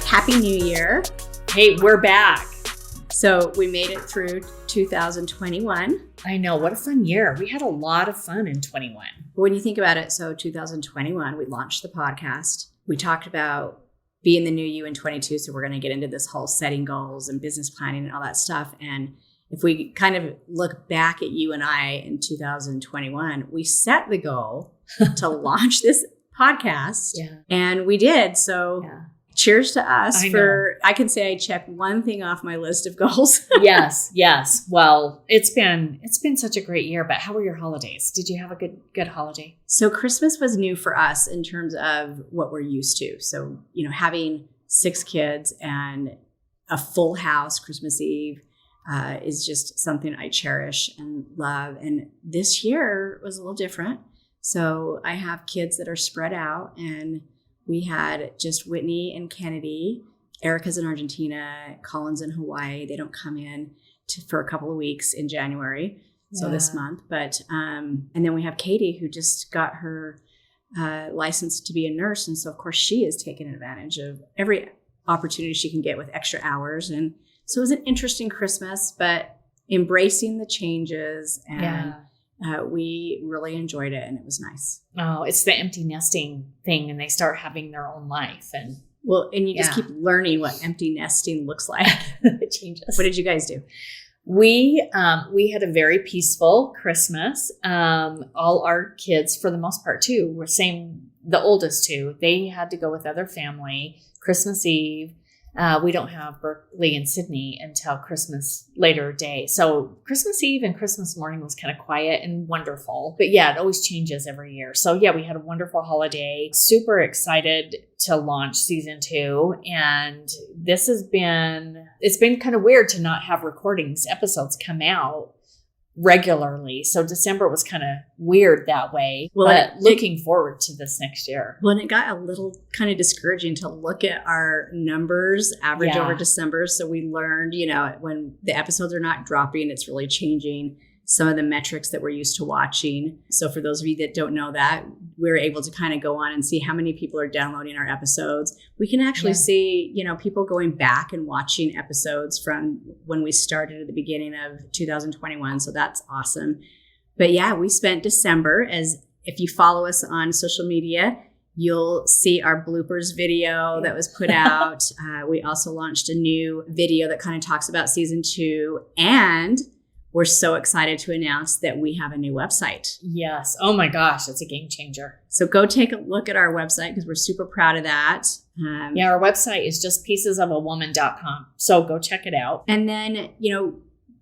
Happy New Year. Hey, we're back. So we made it through 2021. I know. What a fun year. We had a lot of fun in 21. When you think about it, so 2021, we launched the podcast. We talked about being the new you in 22. So we're going to get into this whole setting goals and business planning and all that stuff. And if we kind of look back at you and I in 2021, we set the goal to launch this podcast. Yeah. And we did. So cheers to us I can say I checked one thing off my list of goals. Yes. Well, it's been such a great year, but how were your holidays? Did you have a good holiday? So Christmas was new for us in terms of what we're used to. So, having 6 kids and a full house Christmas Eve is just something I cherish and love. And this year was a little different. So I have kids that are spread out, and we had just Whitney and Kennedy. Erica's in Argentina, Colin's in Hawaii. They don't come in for a couple of weeks in January, so this month. But and then we have Katie, who just got her license to be a nurse, and so of course she is taking advantage of every opportunity she can get with extra hours. And so it was an interesting Christmas, but embracing the changes, and we really enjoyed it, and it was nice. Oh, it's the empty nesting thing, and they start having their own life. And you just keep learning what empty nesting looks like. It changes. What did you guys do? We had a very peaceful Christmas. All our kids, for the most part too, were the oldest 2, they had to go with other family Christmas Eve. We don't have Berkeley and Sydney until Christmas later day. So Christmas Eve and Christmas morning was kind of quiet and wonderful. But yeah, it always changes every year. So yeah, we had a wonderful holiday. Super excited to launch season 2. And it's been kind of weird to not have episodes come out regularly. So December was kind of weird that way, but looking forward to this next year. Well, and it got a little kind of discouraging to look at our numbers average over December. So we learned, when the episodes are not dropping, it's really changing some of the metrics that we're used to watching. So for those of you that don't know that, we're able to kind of go on and see how many people are downloading our episodes. We can actually see, people going back and watching episodes from when we started at the beginning of 2021. So that's awesome. But yeah, we spent December, as if you follow us on social media, you'll see our bloopers video that was put out. We also launched a new video that kind of talks about season 2, and we're so excited to announce that we have a new website. Yes. Oh my gosh, it's a game changer. So go take a look at our website, because we're super proud of that. Our website is just piecesofawoman.com. So go check it out. And then,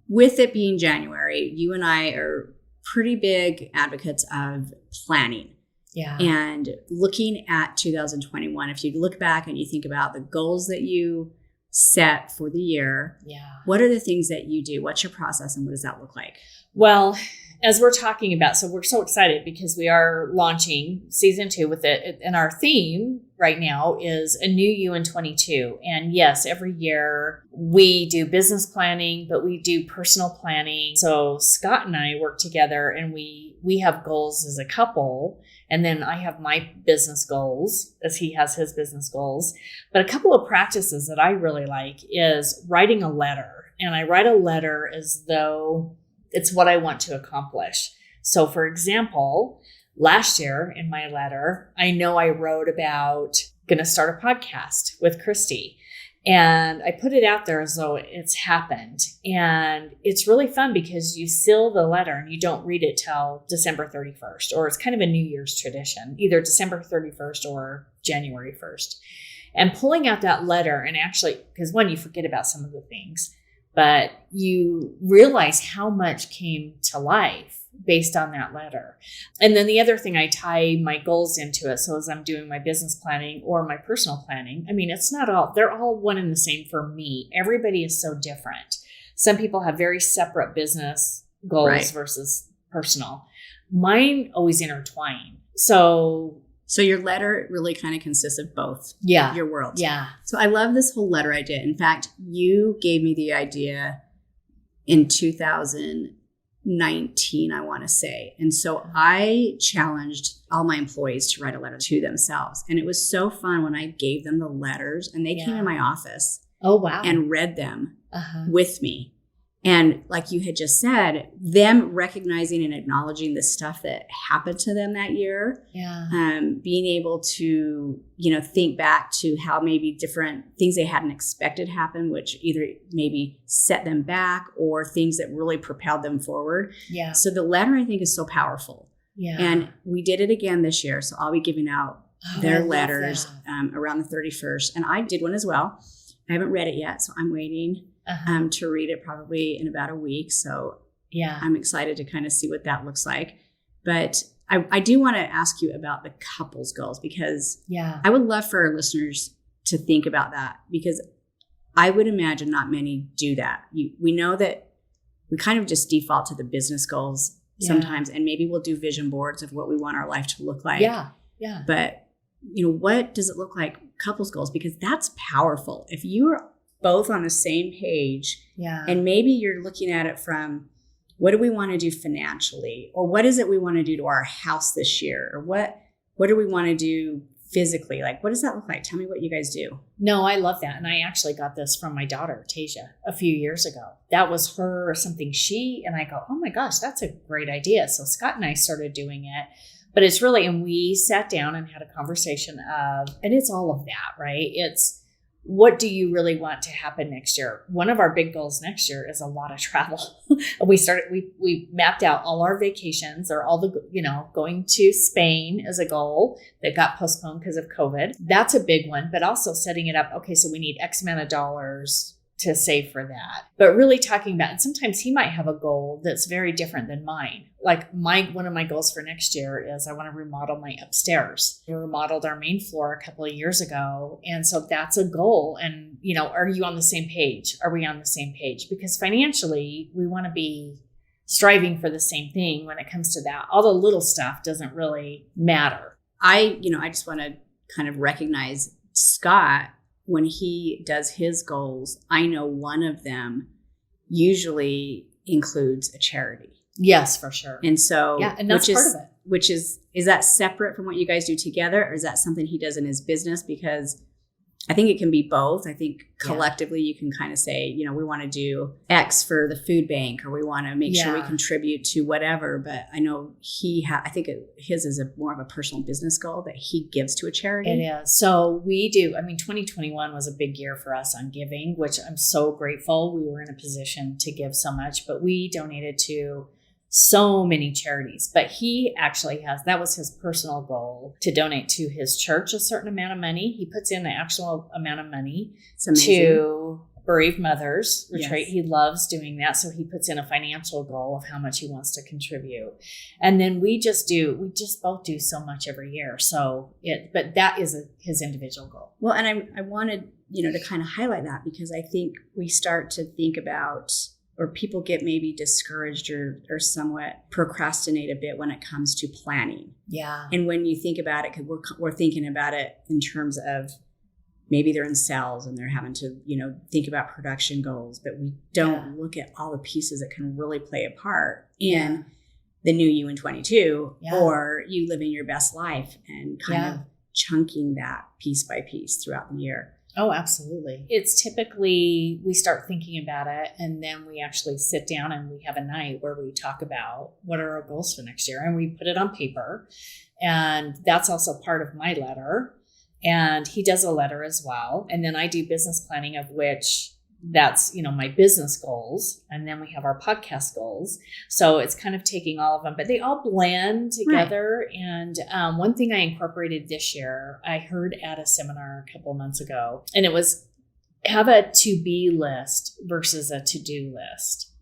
with it being January, you and I are pretty big advocates of planning. Yeah. And looking at 2021, if you look back and you think about the goals that you set for the year, what are the things that you do? What's your process, and what does that look like? Well, as we're talking about, so we're so excited because we are launching season 2 with it, and our theme right now is a new you in 22. And yes, every year we do business planning, but we do personal planning. So Scott and I work together, and we have goals as a couple. And then I have my business goals as he has his business goals. But a couple of practices that I really like is writing a letter. And I write a letter as though it's what I want to accomplish. So for example, last year in my letter, I know I wrote about going to start a podcast with Christy. And I put it out there as though it's happened. And it's really fun because you seal the letter and you don't read it till December 31st, or it's kind of a New Year's tradition, either December 31st or January 1st. And pulling out that letter, and actually, because one, you forget about some of the things, but you realize how much came to life based on that letter. And then the other thing, I tie my goals into it. So as I'm doing my business planning or my personal planning, they're all one and the same for me. Everybody is so different. Some people have very separate business goals versus personal. Mine always intertwine. So your letter really kind of consists of both your worlds. Yeah. So I love this whole letter idea. In fact, you gave me the idea in 2000 19, I want to say. And so I challenged all my employees to write a letter to themselves. And it was so fun when I gave them the letters and they came in my office and read them with me. And like you had just said, them recognizing and acknowledging the stuff that happened to them that year, being able to, think back to how maybe different things they hadn't expected happen, which either maybe set them back or things that really propelled them forward. Yeah. So the letter, I think, is so powerful. Yeah. And we did it again this year. So I'll be giving out their letters around the 31st. And I did one as well. I haven't read it yet, so I'm waiting. To read it probably in about a week. So I'm excited to kind of see what that looks like. But I do want to ask you about the couples goals, because I would love for our listeners to think about that, because I would imagine not many do that. We know that we kind of just default to the business goals sometimes, and maybe we'll do vision boards of what we want our life to look like. But what does it look like couples goals? Because that's powerful. If you're both on the same page. And maybe you're looking at it from, what do we want to do financially? Or what is it we want to do to our house this year? Or what do we want to do physically? Like, what does that look like? Tell me what you guys do. No, I love that. And I actually got this from my daughter, Tasia, a few years ago. That was something and I go, oh my gosh, that's a great idea. So Scott and I started doing it. But it's really, and we sat down and had a conversation and it's all of that, right? It's, what do you really want to happen next year? One of our big goals next year is a lot of travel. We mapped out all our vacations, or all the, going to Spain as a goal that got postponed because of COVID. That's a big one, but also setting it up. Okay, so we need X amount of dollars to save for that. But really talking about, and sometimes he might have a goal that's very different than mine. Like one of my goals for next year is I want to remodel my upstairs. We remodeled our main floor a couple of years ago. And so that's a goal. And, are you on the same page? Are we on the same page? Because financially, we want to be striving for the same thing when it comes to that. All the little stuff doesn't really matter. I just want to kind of recognize Scott. When he does his goals, I know one of them usually includes a charity. Yes, for sure. And so, and that's part of it. Which is that separate from what you guys do together, or is that something he does in his business? Because I think it can be both. I think collectively you can kind of say, we want to do X for the food bank, or we want to make sure we contribute to whatever. But I know I think his is more of a personal business goal that he gives to a charity. It is. So we do. 2021 was a big year for us on giving, which I'm so grateful. We were in a position to give so much, but we donated to so many charities. But he actually that was his personal goal, to donate to his church a certain amount of money. He puts in the actual amount of money to Bereaved Mothers Retreat. Yes. He loves doing that. So he puts in a financial goal of how much he wants to contribute. And then we just both do so much every year. But that is his individual goal. Well, and I wanted, to kind of highlight that, because I think we start to think about, or people get maybe discouraged or somewhat procrastinate a bit when it comes to planning. Yeah. And when you think about it, because we're thinking about it in terms of maybe they're in sales and they're having to, think about production goals, but we don't look at all the pieces that can really play a part in the new you in 22, or you living your best life, and kind of chunking that piece by piece throughout the year. Oh, absolutely. It's typically, we start thinking about it, and then we actually sit down and we have a night where we talk about what are our goals for next year, and we put it on paper. And that's also part of my letter. And he does a letter as well. And then I do business planning, of which that's, my business goals. And then we have our podcast goals. So it's kind of taking all of them, but they all blend together. Right. And one thing I incorporated this year, I heard at a seminar a couple of months ago, and it was have a to-be list versus a to-do list.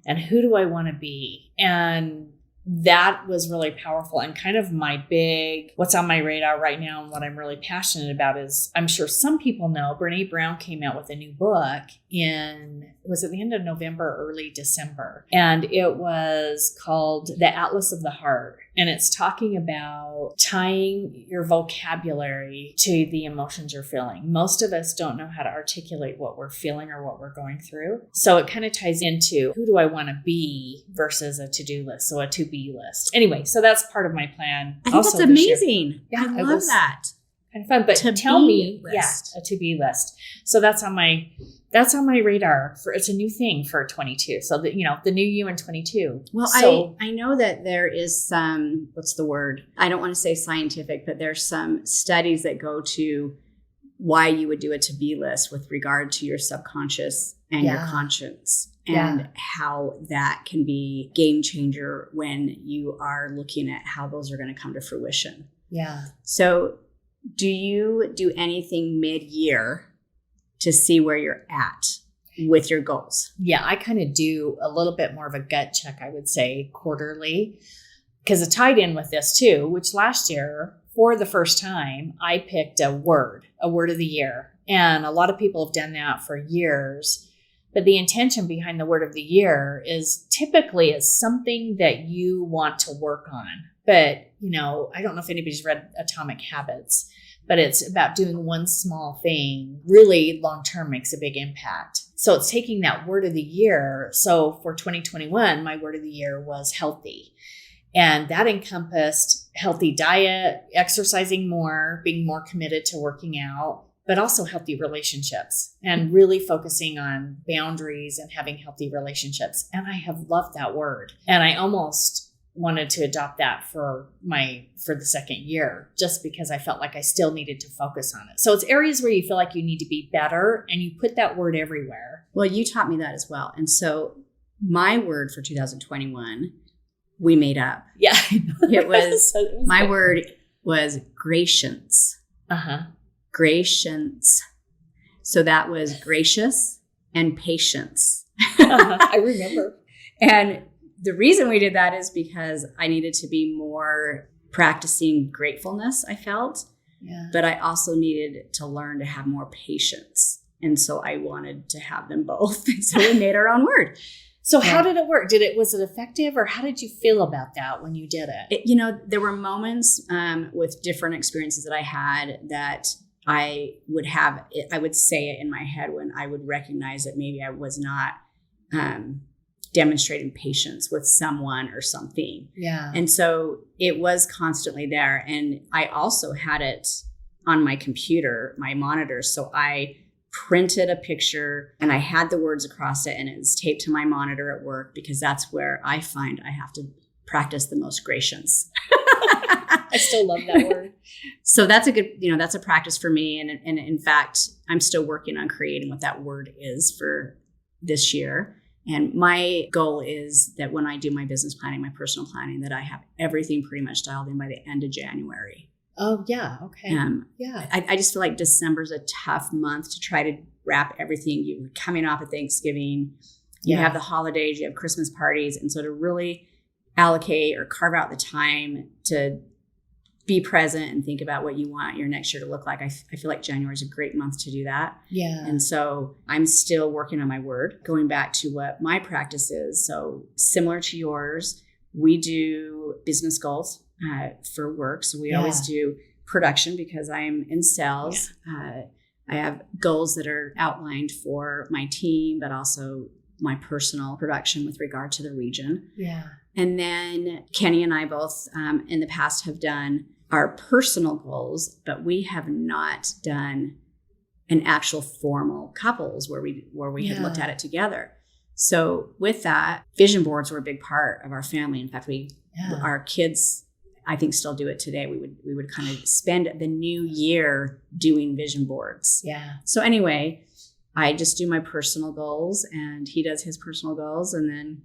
And who do I want to be? And that was really powerful, and kind of my big, what's on my radar right now and what I'm really passionate about is, I'm sure some people know, Brene Brown came out with a new book in was at the end of November, early December. And it was called The Atlas of the Heart. And it's talking about tying your vocabulary to the emotions you're feeling. Most of us don't know how to articulate what we're feeling or what we're going through. So it kind of ties into who do I want to be versus a to-do list. So a to-be list. Anyway, so that's part of my plan. I think that's amazing. Yeah, I love that. Kind of fun, but tell me, a to-be list. So that's on my radar for, it's a new thing for 22. So that, the new you in 22. Well, so, I know that there is some, what's the word? I don't want to say scientific, but there's some studies that go to why you would do a to-be list with regard to your subconscious and your conscience, and how that can be game changer when you are looking at how those are going to come to fruition. Yeah. So do you do anything mid-year to see where you're at with your goals? Yeah, I kind of do a little bit more of a gut check, I would say, quarterly, because it tied in with this too, which last year, for the first time, I picked a word of the year. And a lot of people have done that for years. But the intention behind the word of the year is typically is something that you want to work on. But, I don't know if anybody's read Atomic Habits, but it's about doing one small thing really long-term makes a big impact. So it's taking that word of the year. So for 2021, my word of the year was healthy. And that encompassed healthy diet, exercising more, being more committed to working out, but also healthy relationships and really focusing on boundaries and having healthy relationships. And I have loved that word. And I almost wanted to adopt that for the second year, just because I felt like I still needed to focus on it. So it's areas where you feel like you need to be better and you put that word everywhere. Well, you taught me that as well. And so my word for 2021, we made up. Yeah. It was my good. Word was gracious. Gracious. So that was gracious and patience. I remember. And the reason we did that is because I needed to be more practicing gratefulness, I felt. Yeah. But I also needed to learn to have more patience. And so I wanted to have them both. So we made our own word. So how did it work? Was it effective, or how did you feel about that when you did it? There were moments with different experiences that I had that I would say it in my head when I would recognize that maybe I was not demonstrating patience with someone or something. Yeah. And so it was constantly there. And I also had it on my computer, my monitor. So I printed a picture and I had the words across it, and it was taped to my monitor at work, because that's where I find I have to practice the most gracious. I still love that word. So that's a good, that's a practice for me. And in fact, I'm still working on creating what that word is for this year. And my goal is that when I do my business planning, my personal planning, that I have everything pretty much dialed in by the end of January. Oh, yeah. Okay. Yeah. I just feel like December's a tough month to try to wrap everything. You're coming off of Thanksgiving, you have the holidays, you have Christmas parties. And so to really allocate or carve out the time to be present and think about what you want your next year to look like, I feel like January is a great month to do that. Yeah. And so I'm still working on my word, going back to what my practice is. So similar to yours, we do business goals for work. So we always do production, because I'm in sales. I have goals that are outlined for my team, but also my personal production with regard to the region. Yeah. And then Kenny and I both in the past have done our personal goals, but we have not done an actual formal couples where we had looked at it together. So with that, vision boards were a big part of our family. In fact, our kids, I think, still do it today. We would kind of spend the new year doing vision boards. Yeah. So anyway, I just do my personal goals and he does his personal goals, and then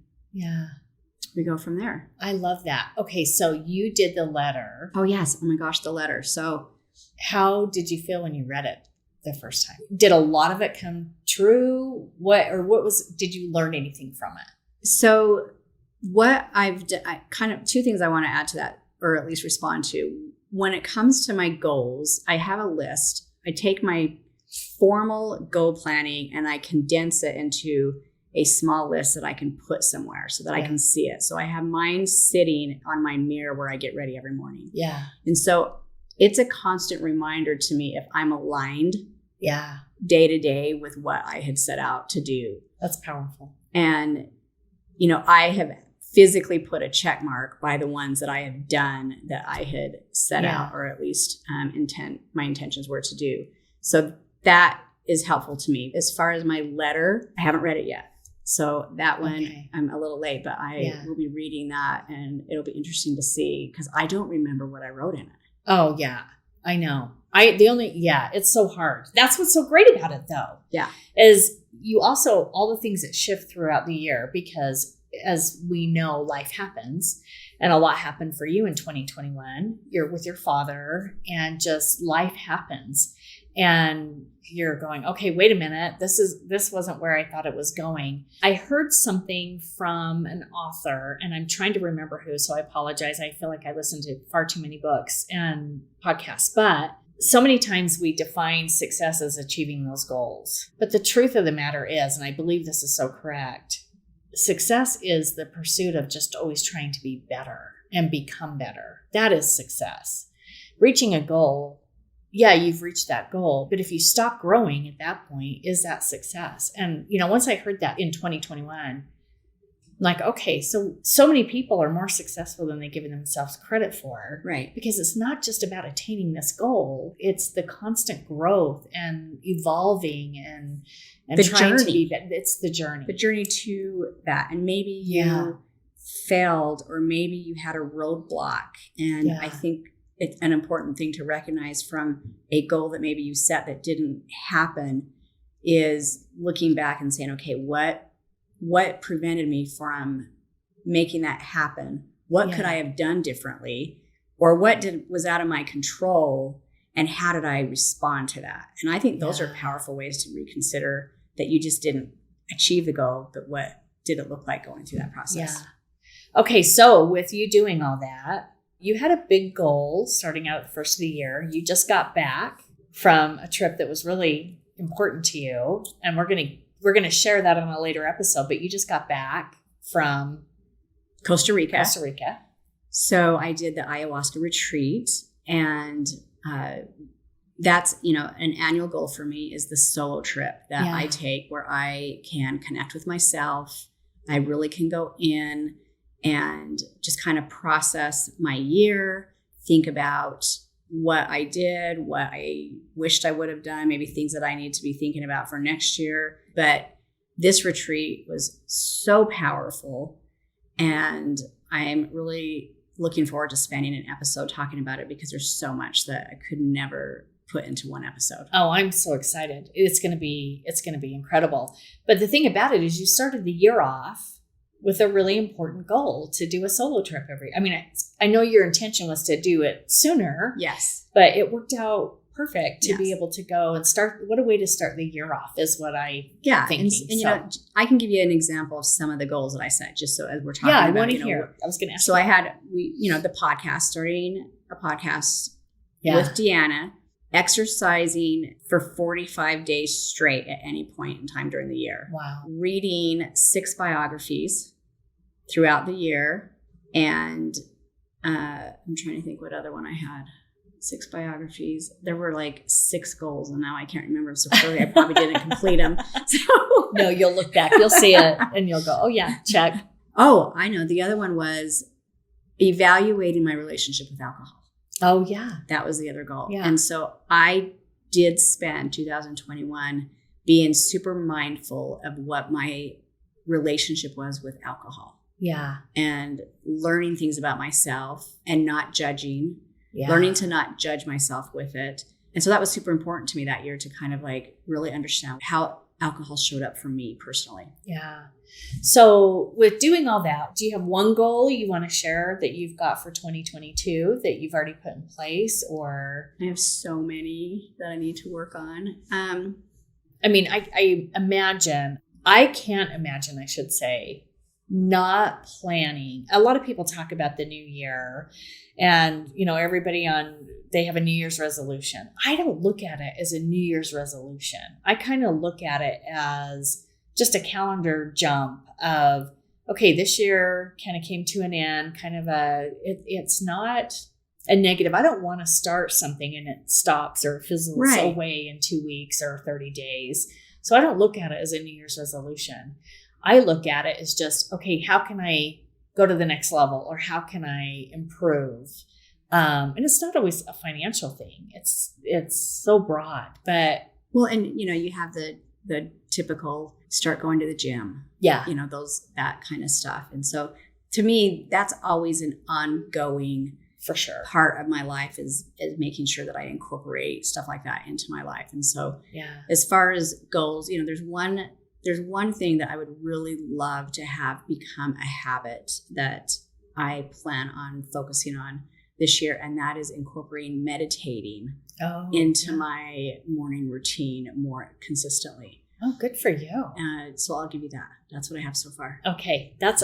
we go from there. I love that. Okay, so you did the letter. Oh yes. Oh my gosh, the letter. So how did you feel when you read it the first time? Did a lot of it come true? Did you learn anything from it? So what I've done, kind of two things I want to add to that, or at least respond to. When it comes to my goals, I have a list. I take my formal goal planning and I condense it into a small list that I can put somewhere so that I can see it. So I have mine sitting on my mirror where I get ready every morning. Yeah. And so it's a constant reminder to me if I'm aligned day to day with what I had set out to do. That's powerful. And, you know, I have physically put a check mark by the ones that I have done that I had set out, or at least my intentions were to do. So that is helpful to me. As far as my letter, I haven't read it yet. So that one, I'm a little late, but I will be reading that, and it'll be interesting to see because I don't remember what I wrote in it. Oh yeah, I know. It's so hard. That's what's so great about it though. Yeah. Is you also, all the things that shift throughout the year, because as we know, life happens, and a lot happened for you in 2021. You're with your father, and just life happens. And you're going, okay, wait a minute. This wasn't where I thought it was going. I heard something from an author, and I'm trying to remember who, so I apologize. I feel like I listened to far too many books and podcasts, but so many times we define success as achieving those goals. But the truth of the matter is, and I believe this is so correct, success is the pursuit of just always trying to be better and become better. That is success. Reaching a goal, you've reached that goal. But if you stop growing at that point, is that success? And, once I heard that in 2021, I'm like, okay, so many people are more successful than they give themselves credit for. Right. Because it's not just about attaining this goal. It's the constant growth and evolving and the trying journey. To be better. It's the journey. The journey to that. And maybe you failed, or maybe you had a roadblock. And I think it's an important thing to recognize from a goal that maybe you set that didn't happen is looking back and saying, okay, what prevented me from making that happen? What could I have done differently? Or what was out of my control? And how did I respond to that? And I think those are powerful ways to reconsider that you just didn't achieve the goal, but what did it look like going through that process? Yeah. Okay, so with you doing all that, you had a big goal starting out at the first of the year. You just got back from a trip that was really important to you. And we're going to share that on a later episode, but you just got back from Costa Rica. So I did the Ayahuasca Retreat, and that's, an annual goal for me is the solo trip that I take where I can connect with myself. I really can go in and just kind of process my year, think about what I did, what I wished I would have done, maybe things that I need to be thinking about for next year. But this retreat was so powerful, and I'm really looking forward to spending an episode talking about it because there's so much that I could never put into one episode. Oh, I'm so excited. It's going to be incredible. But the thing about it is you started the year off with a really important goal to do a solo trip I know your intention was to do it sooner. Yes. But it worked out perfect to be able to go and start. What a way to start the year off is what I thinking. And I can give you an example of some of the goals that I set just so as we're talking about. I want to hear. I was going to ask. So I had, the podcast, starting a podcast with Deanna, exercising for 45 days straight at any point in time during the year. Wow. Reading 6 biographies throughout the year. And I'm trying to think what other one I had. 6 biographies. There were like 6 goals, and now I can't remember. So clearly I probably didn't complete them. So no, you'll look back, you'll see it, and you'll go, oh yeah, check. Oh, I know. The other one was evaluating my relationship with alcohol. Oh yeah. That was the other goal. Yeah. And so I did spend 2021 being super mindful of what my relationship was with alcohol. Yeah. And learning things about myself and not judging. Yeah. Learning to not judge myself with it. And so that was super important to me that year to kind of like really understand how alcohol showed up for me personally. Yeah. So with doing all that, do you have one goal you want to share that you've got for 2022 that you've already put in place, or? I have so many that I need to work on. I can't imagine, I should say, not planning. A lot of people talk about the new year and, everybody they have a New Year's resolution. I don't look at it as a New Year's resolution. I kind of look at it as just a calendar jump of, okay, this year kind of came to an end, kind of it's not a negative. I don't want to start something and it stops or fizzles away in 2 weeks or 30 days. So I don't look at it as a New Year's resolution. I look at it as just, okay, how can I go to the next level, or how can I improve? And it's not always a financial thing. It's so broad, but and you have the typical start going to the gym. Yeah. That kind of stuff. And so to me, that's always an ongoing for sure part of my life is making sure that I incorporate stuff like that into my life. And so as far as goals, there's one thing that I would really love to have become a habit that I plan on focusing on this year, and that is incorporating meditating into my morning routine more consistently. Oh, good for you. So I'll give you that. That's what I have so far. Okay. That's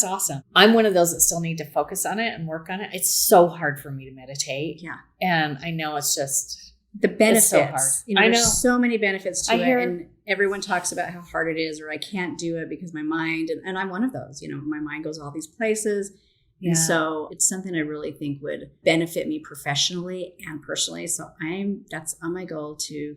awesome. I'm one of those that still need to focus on it and work on it. It's so hard for me to meditate. Yeah. And I know it's just the benefits. So hard. I know. There's so many benefits to it. And everyone talks about how hard it is, or I can't do it because my mind, and I'm one of those, my mind goes all these places. Yeah. And so it's something I really think would benefit me professionally and personally. So that's on my goal to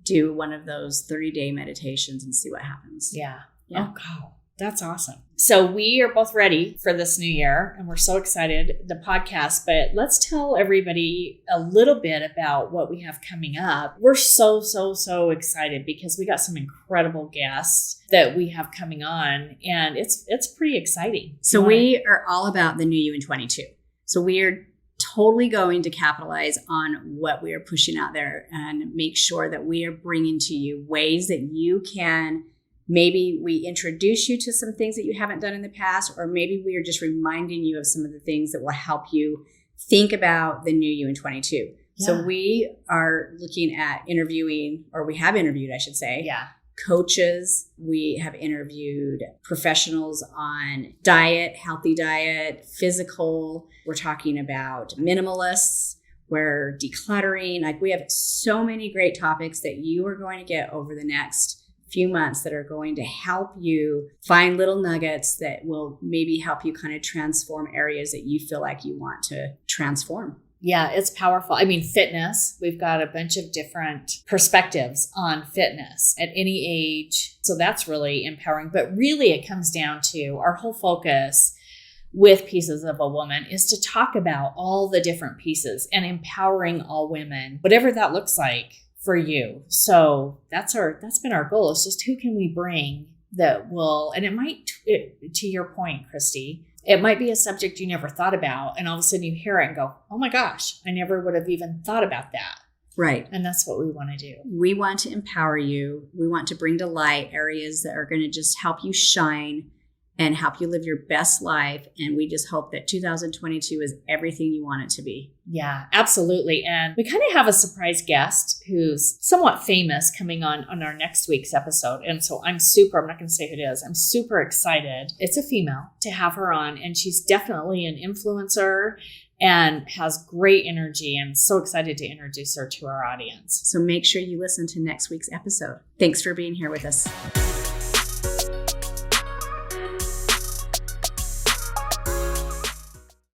do one of those 30-day meditations and see what happens. Yeah. Oh, God, that's awesome. So we are both ready for this new year, and we're so excited, the podcast, but let's tell everybody a little bit about what we have coming up. We're so, so, so excited because we got some incredible guests that we have coming on, and it's pretty exciting. So we are all about the new you in 22. So we are totally going to capitalize on what we are pushing out there and make sure that we are bringing to you ways that you can, maybe we introduce you to some things that you haven't done in the past, or maybe we are just reminding you of some of the things that will help you think about the new you in 22. Yeah. So we are looking at interviewing, or we have interviewed, I should say, coaches. We have interviewed professionals on diet, healthy diet, physical. We're talking about minimalists. We're decluttering. Like, we have so many great topics that you are going to get over the next few months that are going to help you find little nuggets that will maybe help you kind of transform areas that you feel like you want to transform. Yeah, it's powerful. I mean, fitness, we've got a bunch of different perspectives on fitness at any age. So that's really empowering. But really, it comes down to our whole focus with Pieces of a Woman is to talk about all the different pieces and empowering all women, whatever that looks like for you. So that's been our goal. It's just, who can we bring that will, and it might, to your point, Christy, it might be a subject you never thought about, and all of a sudden you hear it and go, oh my gosh, I never would have even thought about that. Right. And that's what we want to do. We want to empower you. We want to bring to light areas that are going to just help you shine and help you live your best life. And we just hope that 2022 is everything you want it to be. Yeah, absolutely. And we kind of have a surprise guest who's somewhat famous coming on our next week's episode. And so I'm not going to say who it is. I'm super excited. It's a female to have her on, and she's definitely an influencer and has great energy, and so excited to introduce her to our audience. So make sure you listen to next week's episode. Thanks for being here with us.